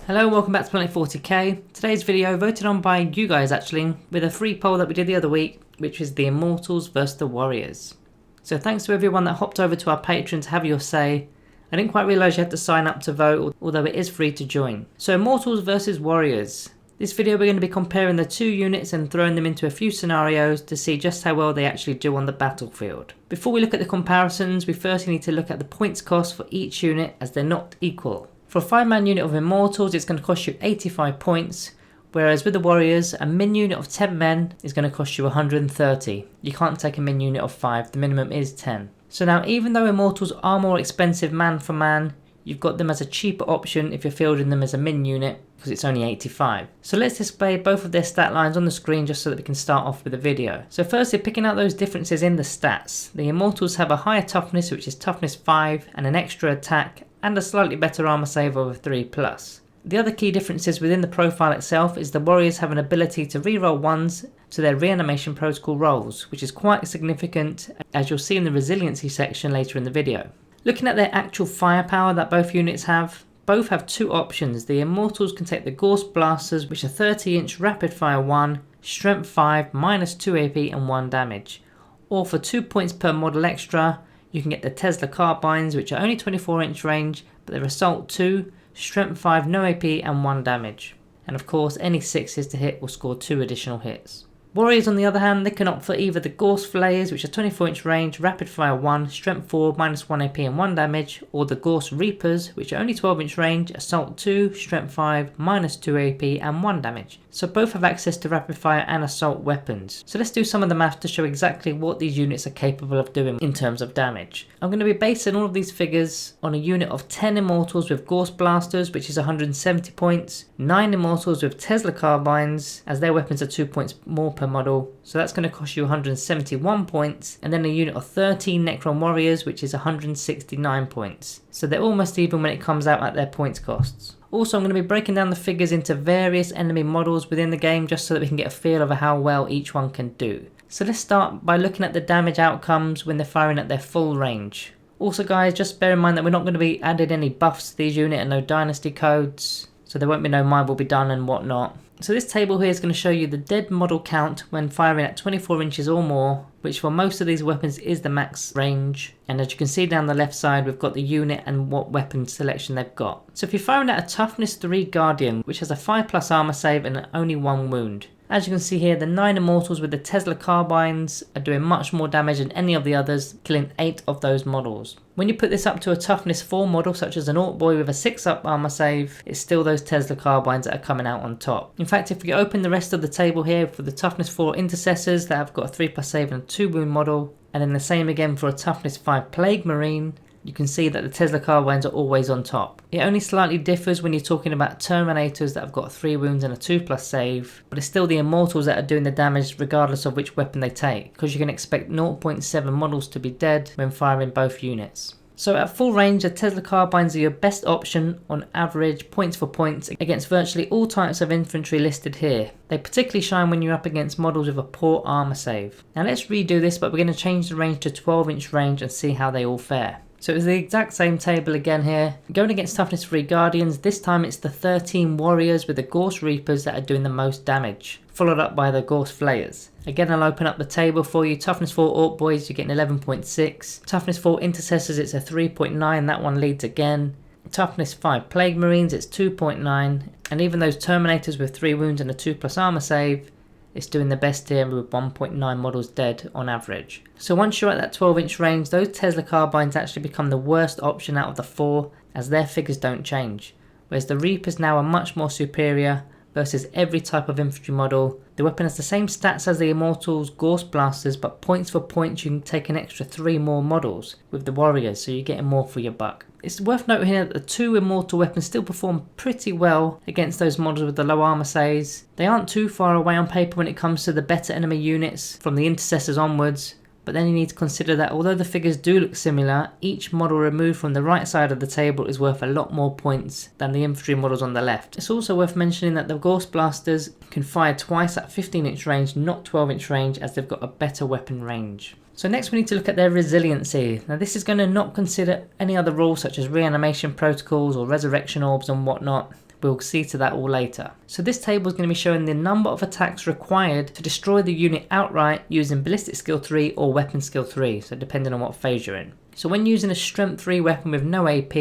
Hello, welcome back to Planet 40k. Today's video voted on by you guys actually, with a free poll that we did the other week, which is the Immortals versus the Warriors. So thanks to everyone that hopped over to our Patreon to have your say. I didn't quite realise you had to sign up to vote, although it is free to join. So Immortals versus Warriors. This video we're going to be comparing the two units and throwing them into a few scenarios to see just how well they actually do on the battlefield. Before we look at the comparisons, we first need to look at the points cost for each unit as they're not equal. For a 5-man unit of Immortals, it's going to cost you 85 points, whereas with the Warriors, a min unit of 10 men is going to cost you 130. You can't take a min unit of 5, the minimum is 10. So now, even though Immortals are more expensive man for man, you've got them as a cheaper option if you're fielding them as a min unit, because it's only 85. So let's display both of their stat lines on the screen just so that we can start off with the video. So firstly, picking out those differences in the stats. The Immortals have a higher toughness, which is toughness 5, and an extra attack, and a slightly better armor save of a 3+. The other key differences within the profile itself is the Warriors have an ability to reroll 1s to their Reanimation Protocol rolls, which is quite significant, as you'll see in the resiliency section later in the video. Looking at their actual firepower that both units have, both have two options. The Immortals can take the Ghost Blasters, which are 30-inch rapid fire 1, strength 5, minus 2 AP and 1 damage. Or for 2 points per model extra, you can get the Tesla Carbines, which are only 24-inch range, but they're assault 2, strength 5, no AP and 1 damage. And of course, any 6s to hit will score 2 additional hits. Warriors on the other hand, they can opt for either the Gorse Flayers, which are 24-inch range, rapid fire 1, strength 4, minus 1 AP and 1 damage, or the Gorse Reapers, which are only 12-inch range, assault 2, strength 5, minus 2 AP and 1 damage. So both have access to rapid fire and assault weapons. So let's do some of the math to show exactly what these units are capable of doing in terms of damage. I'm going to be basing all of these figures on a unit of 10 Immortals with Gorse Blasters, which is 170 points, 9 Immortals with Tesla Carbines, as their weapons are 2 points more per model, so that's going to cost you 171 points, and then a unit of 13 Necron Warriors, which is 169 points. So they're almost even when it comes out at their points costs. Also, I'm going to be breaking down the figures into various enemy models within the game just so that we can get a feel of how well each one can do. So let's start by looking at the damage outcomes when they're firing at their full range. Also guys, just bear in mind that we're not going to be adding any buffs to these units and no dynasty codes, so there won't be no mind will be done and whatnot. So this table here is going to show you the dead model count when firing at 24 inches or more, which for most of these weapons is the max range. And as you can see down the left side, we've got the unit and what weapon selection they've got. So if you're firing at a toughness 3 Guardian, which has a 5+ armor save and only 1 wound. As you can see here, the 9 Immortals with the Tesla Carbines are doing much more damage than any of the others, killing 8 of those models. When you put this up to a toughness 4 model, such as an Orc Boy with a 6+ armor save, it's still those Tesla Carbines that are coming out on top. In fact, if you open the rest of the table here for the toughness 4 Intercessors that have got a 3+ save and a 2 wound model, and then the same again for a toughness 5 Plague Marine, you can see that the Tesla Carbines are always on top. It only slightly differs when you're talking about Terminators that have got 3 wounds and a 2+ save, but it's still the Immortals that are doing the damage regardless of which weapon they take, because you can expect 0.7 models to be dead when firing both units. So at full range, the Tesla Carbines are your best option on average points for points against virtually all types of infantry listed here. They particularly shine when you're up against models with a poor armor save. Now let's redo this, but we're going to change the range to 12-inch range and see how they all fare. So it's the exact same table again here. Going against toughness 3 Guardians, this time it's the 13 Warriors with the Gorse Reapers that are doing the most damage, followed up by the Gorse Flayers. Again, I'll open up the table for you. Toughness 4 Orc Boys, you're getting 11.6. Toughness 4 Intercessors, it's a 3.9, that one leads again. Toughness 5 Plague Marines, it's 2.9. And even those Terminators with 3 wounds and a 2+ armor save, it's doing the best here with 1.9 models dead on average. So once you're at that 12-inch range, those Tesla Carbines actually become the worst option out of the 4, as their figures don't change. Whereas the Reapers now are much more superior versus every type of infantry model. The weapon has the same stats as the Immortals Gorse Blasters, but points for points you can take an extra 3 more models with the Warriors, so you're getting more for your buck. It's worth noting here that the 2 Immortal weapons still perform pretty well against those models with the low armor saves. They aren't too far away on paper when it comes to the better enemy units from the Intercessors onwards, but then you need to consider that although the figures do look similar, each model removed from the right side of the table is worth a lot more points than the infantry models on the left. It's also worth mentioning that the Gorse Blasters can fire twice at 15-inch range, not 12-inch range, as they've got a better weapon range. So next we need to look at their resiliency. Now this is going to not consider any other rules such as Reanimation Protocols or Resurrection Orbs and whatnot. We'll see to that all later. So this table is going to be showing the number of attacks required to destroy the unit outright using ballistic skill 3 or weapon skill 3, so depending on what phase you're in. So when using a strength 3 weapon with no AP,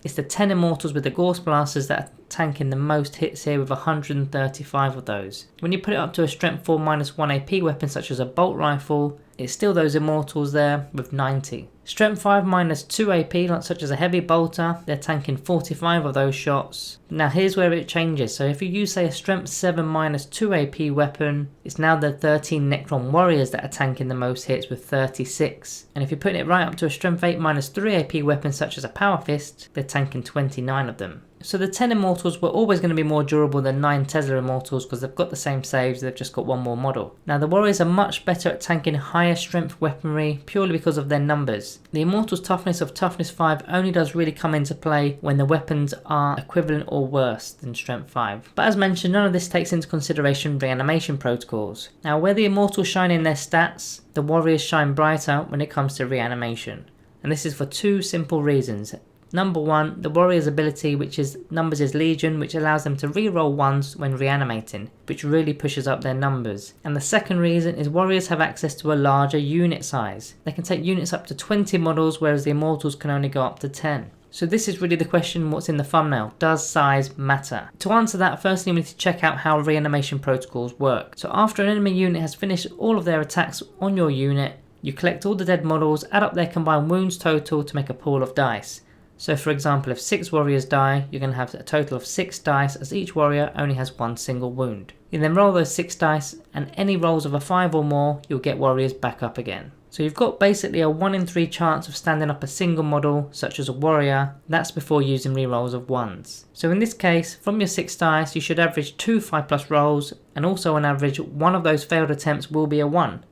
it's the 10 Immortals with the Gorse Blasters that are tanking the most hits here with 135 of those. When you put it up to a strength 4 -1 AP weapon such as a bolt rifle, it's still those Immortals there with 90. Strength 5 -2 AP such as a heavy bolter, they're tanking 45 of those shots. Now here's where it changes. So if you use say a strength 7 -2 AP weapon, it's now the 13 Necron warriors that are tanking the most hits with 36. And if you're putting it right up to a strength 8 -3 AP weapon such as a power fist, they're tanking 29 of them. So the 10 Immortals were always going to be more durable than 9 Tesla Immortals because they've got the same saves, they've just got one more model. Now the warriors are much better at tanking higher strength weaponry purely because of their numbers. The Immortals toughness of toughness 5 only does really come into play when the weapons are equivalent or worse than strength 5. But as mentioned, none of this takes into consideration reanimation protocols. Now where the Immortals shine in their stats, the warriors shine brighter when it comes to reanimation. And this is for two simple reasons. Number 1, the warrior's ability, which is numbers is legion, which allows them to reroll ones when reanimating, which really pushes up their numbers. And the second reason is warriors have access to a larger unit size. They can take units up to 20 models, whereas the Immortals can only go up to 10. So this is really the question, what's in the thumbnail? Does size matter? To answer that, firstly we need to check out how reanimation protocols work. So after an enemy unit has finished all of their attacks on your unit, you collect all the dead models, add up their combined wounds total to make a pool of dice. So for example, if 6 warriors die, you're going to have a total of 6 dice as each warrior only has one single wound. You then roll those 6 dice and any rolls of a 5 or more, you'll get warriors back up again. So you've got basically a 1 in 3 chance of standing up a single model such as a warrior, that's before using rerolls of 1s. So in this case, from your 6 dice you should average 2 5+ rolls, and also on average one of those failed attempts will be a 1,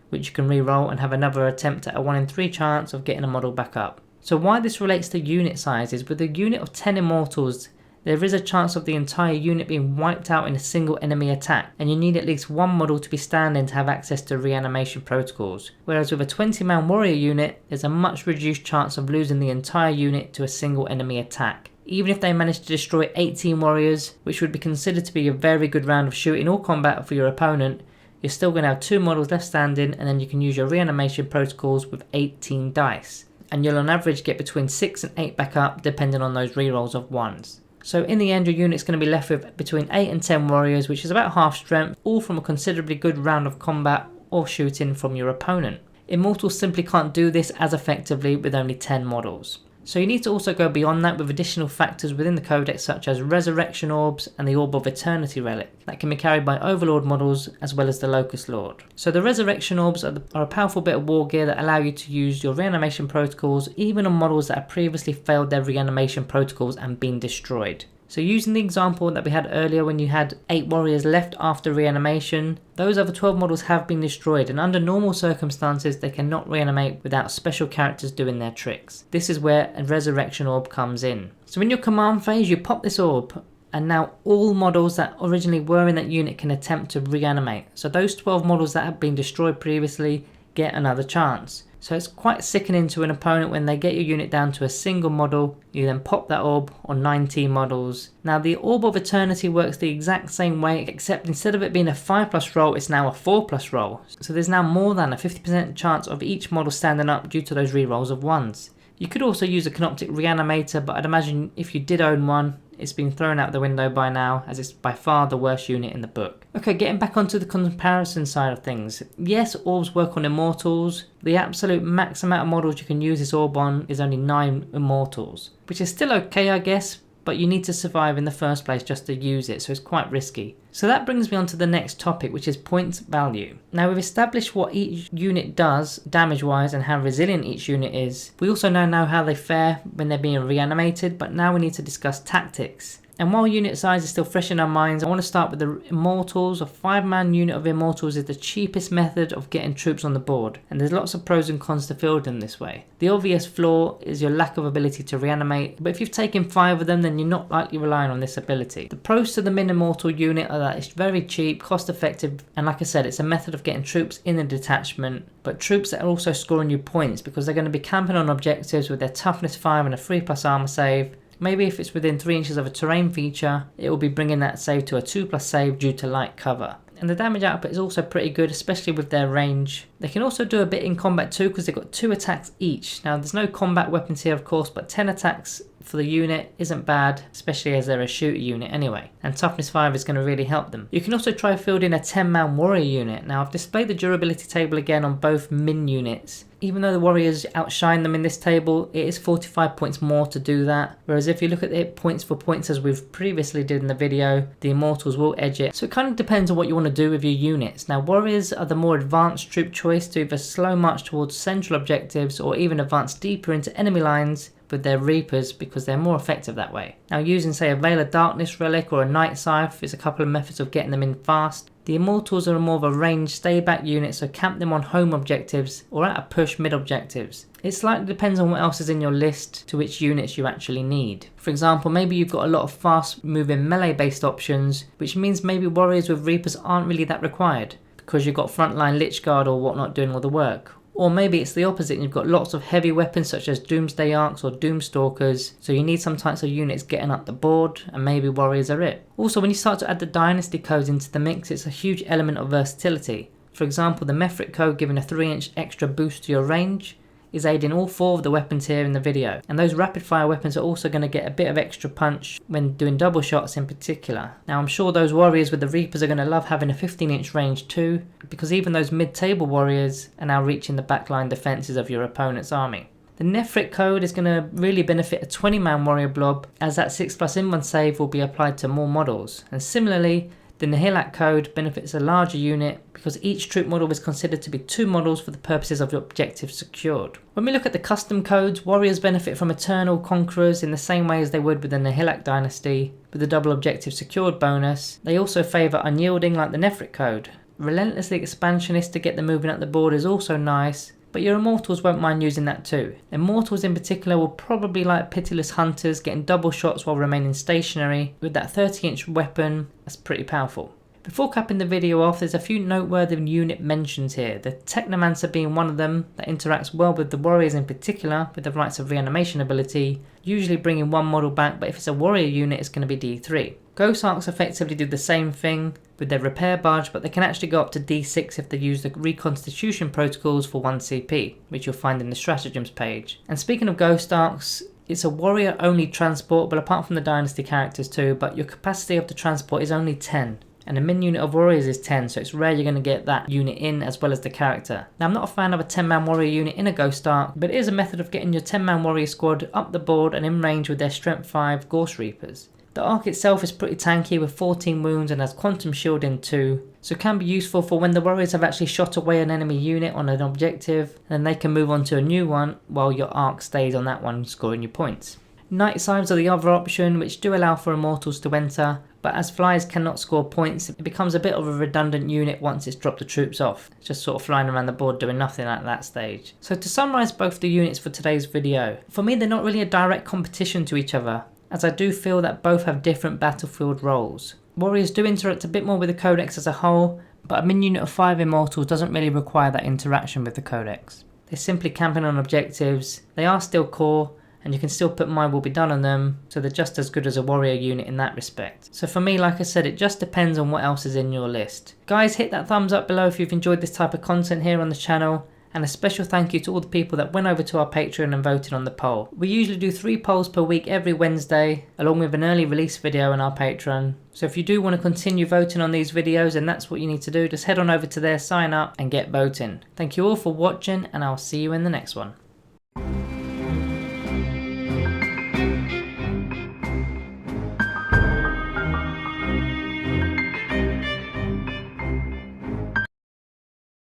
which you can reroll and have another attempt at a 1 in 3 chance of getting a model back up. So why this relates to unit sizes, with a unit of 10 Immortals, there is a chance of the entire unit being wiped out in a single enemy attack, and you need at least one model to be standing to have access to reanimation protocols. Whereas with a 20-man warrior unit, there's a much reduced chance of losing the entire unit to a single enemy attack. Even if they manage to destroy 18 warriors, which would be considered to be a very good round of shooting or combat for your opponent, you're still going to have 2 models left standing, and then you can use your reanimation protocols with 18 dice. And you'll on average get between 6 and 8 back up depending on those rerolls of 1s. So in the end your unit's going to be left with between 8 and 10 warriors, which is about half strength, all from a considerably good round of combat or shooting from your opponent. Immortals simply can't do this as effectively with only 10 models. So you need to also go beyond that with additional factors within the Codex such as Resurrection Orbs and the Orb of Eternity relic that can be carried by Overlord models as well as the Locust Lord. So the Resurrection Orbs are a powerful bit of war gear that allow you to use your reanimation protocols even on models that have previously failed their reanimation protocols and been destroyed. So using the example that we had earlier when you had 8 warriors left after reanimation, those other 12 models have been destroyed, and under normal circumstances they cannot reanimate without special characters doing their tricks. This is where a Resurrection Orb comes in. So in your command phase you pop this orb, and now all models that originally were in that unit can attempt to reanimate. So those 12 models that have been destroyed previously get another chance. So it's quite sickening to an opponent when they get your unit down to a single model, you then pop that orb on 19 models. Now the Orb of Eternity works the exact same way, except instead of it being a 5+ roll, it's now a 4+ roll. So there's now more than a 50% chance of each model standing up due to those rerolls of 1s. You could also use a Canoptic Reanimator, but I'd imagine if you did own one, it's been thrown out the window by now, as it's by far the worst unit in the book. Okay, getting back onto the comparison side of things. Yes, orbs work on Immortals. The absolute max amount of models you can use this orb on is only 9 Immortals, which is still okay I guess, but you need to survive in the first place just to use it, so it's quite risky. So that brings me on to the next topic, which is points value. Now we've established what each unit does damage wise and how resilient each unit is. We also now know how they fare when they're being reanimated, but now we need to discuss tactics. And while unit size is still fresh in our minds, I want to start with the Immortals. A 5-man unit of Immortals is the cheapest method of getting troops on the board, and there's lots of pros and cons to field them this way. The obvious flaw is your lack of ability to reanimate, but if you've taken 5 of them then you're not likely relying on this ability. The pros to the Min-Immortal unit are that it's very cheap, cost effective, and like I said, it's a method of getting troops in a detachment, but troops that are also scoring you points because they're going to be camping on objectives with their toughness 5 and a 3+ armor save, Maybe if it's within 3 inches of a terrain feature, it will be bringing that save to a 2+ save due to light cover. And the damage output is also pretty good, especially with their range. They can also do a bit in combat too, because they've got 2 attacks each. Now there's no combat weapons here of course, but 10 attacks for the unit isn't bad, especially as they're a shooter unit anyway. And toughness 5 is going to really help them. You can also try fielding a 10-man warrior unit. Now I've displayed the durability table again on both min units. Even though the warriors outshine them in this table, it is 45 points more to do that. Whereas if you look at it points for points as we've previously did in the video, the Immortals will edge it. So it kind of depends on what you want to do with your units. Now warriors are the more advanced troop choice to either slow march towards central objectives or even advance deeper into enemy lines with their Reapers, because they're more effective that way. Now using say a Veil of Darkness relic or a Night Scythe is a couple of methods of getting them in fast. The Immortals are more of a ranged stay back unit, so camp them on home objectives or at a push mid objectives. It slightly depends on what else is in your list to which units you actually need. For example, maybe you've got a lot of fast moving melee based options, which means maybe warriors with Reapers aren't really that required because you've got frontline Lich Guard or whatnot doing all the work. Or maybe it's the opposite and you've got lots of heavy weapons such as Doomsday Arcs or Doomstalkers, so you need some types of units getting up the board, and maybe warriors are it. Also, when you start to add the dynasty codes into the mix, it's a huge element of versatility. For example, the Mefrit code giving a 3-inch extra boost to your range is aiding all 4 of the weapons here in the video, and those rapid fire weapons are also going to get a bit of extra punch when doing double shots in particular. Now I'm sure those warriors with the Reapers are going to love having a 15-inch range too, because even those mid-table warriors are now reaching the backline defences of your opponent's army. The Nefrit code is going to really benefit a 20-man warrior blob, as that 6+ in 1 save will be applied to more models, and similarly the Nihilak code benefits a larger unit because each troop model is considered to be 2 models for the purposes of the objective secured. When we look at the custom codes, warriors benefit from Eternal Conquerors in the same way as they would with the Nihilak dynasty, with the double objective secured bonus. They also favour Unyielding like the Nefrit code. Relentlessly Expansionist to get them moving up the board is also nice, but your Immortals won't mind using that too. Immortals in particular will probably like Pitiless Hunters, getting double shots while remaining stationary. With that 30-inch weapon, that's pretty powerful. Before capping the video off, there's a few noteworthy unit mentions here, the Technomancer being one of them that interacts well with the warriors in particular with the rights of reanimation ability, usually bringing 1 model back, but if it's a warrior unit it's going to be D3. Ghost Arcs effectively do the same thing with their repair barge, but they can actually go up to D6 if they use the Reconstitution Protocols for 1 CP, which you'll find in the stratagems page. And speaking of Ghost Arcs, it's a warrior only transport, but apart from the dynasty characters too, but your capacity of the transport is only 10. And the min unit of warriors is 10, so it's rare you're going to get that unit in as well as the character. Now I'm not a fan of a 10-man warrior unit in a Ghost Arc, but it is a method of getting your 10-man warrior squad up the board and in range with their strength 5 Gorse Reapers. The arc itself is pretty tanky with 14 wounds and has quantum shielding too, so it can be useful for when the warriors have actually shot away an enemy unit on an objective, and then they can move on to a new one while your arc stays on that one scoring your points. Night Scythes are the other option, which do allow for Immortals to enter, but as flyers cannot score points, it becomes a bit of a redundant unit once it's dropped the troops off. It's just sort of flying around the board doing nothing at that stage. So to summarise both the units for today's video, for me they're not really a direct competition to each other, as I do feel that both have different battlefield roles. Warriors do interact a bit more with the Codex as a whole, but a min unit of 5 Immortals doesn't really require that interaction with the Codex. They're simply camping on objectives, they are still core, and you can still put My Will Be Done on them, so they're just as good as a warrior unit in that respect. So for me, like I said, it just depends on what else is in your list. Guys, hit that thumbs up below if you've enjoyed this type of content here on the channel, and a special thank you to all the people that went over to our Patreon and voted on the poll. We usually do 3 polls per week every Wednesday, along with an early release video on our Patreon. So if you do want to continue voting on these videos, and that's what you need to do, just head on over to there, sign up and get voting. Thank you all for watching, and I'll see you in the next one.